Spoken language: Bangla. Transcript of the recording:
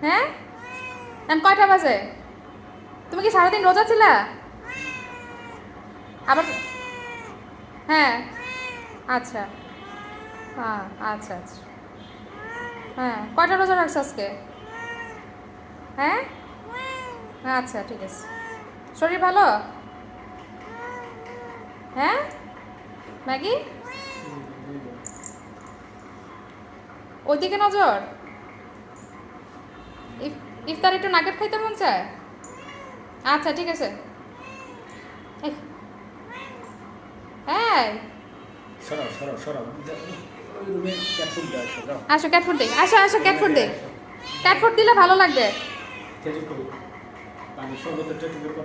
হ্যাঁ এখন কয়টা বাজে? তুমি কি সারাদিন রোজা ছিলা? আবার হ্যাঁ আচ্ছা হ্যাঁ আচ্ছা আচ্ছা হ্যাঁ কয়টা রোজা রাখছো আজকে? হ্যাঁ আচ্ছা ঠিক আছে। শরীর ভালো? হ্যাঁ ম্যাগি ওইদিকে নজর। ইফতার একটু নাগেট খাইতে মন চায়? আচ্ছা ঠিক আছে। এই, এই সরাও সরাও সরাও ওই রুমে ক্যাটফুট দেওয়া আছে দাও আসো ক্যাট ফুড দিই, আসো আসো ক্যাট ফুড দিই। ক্যাট ফুড দিলে ভালো লাগবে। তেজু করো পানি সর্বত্র টেটু করো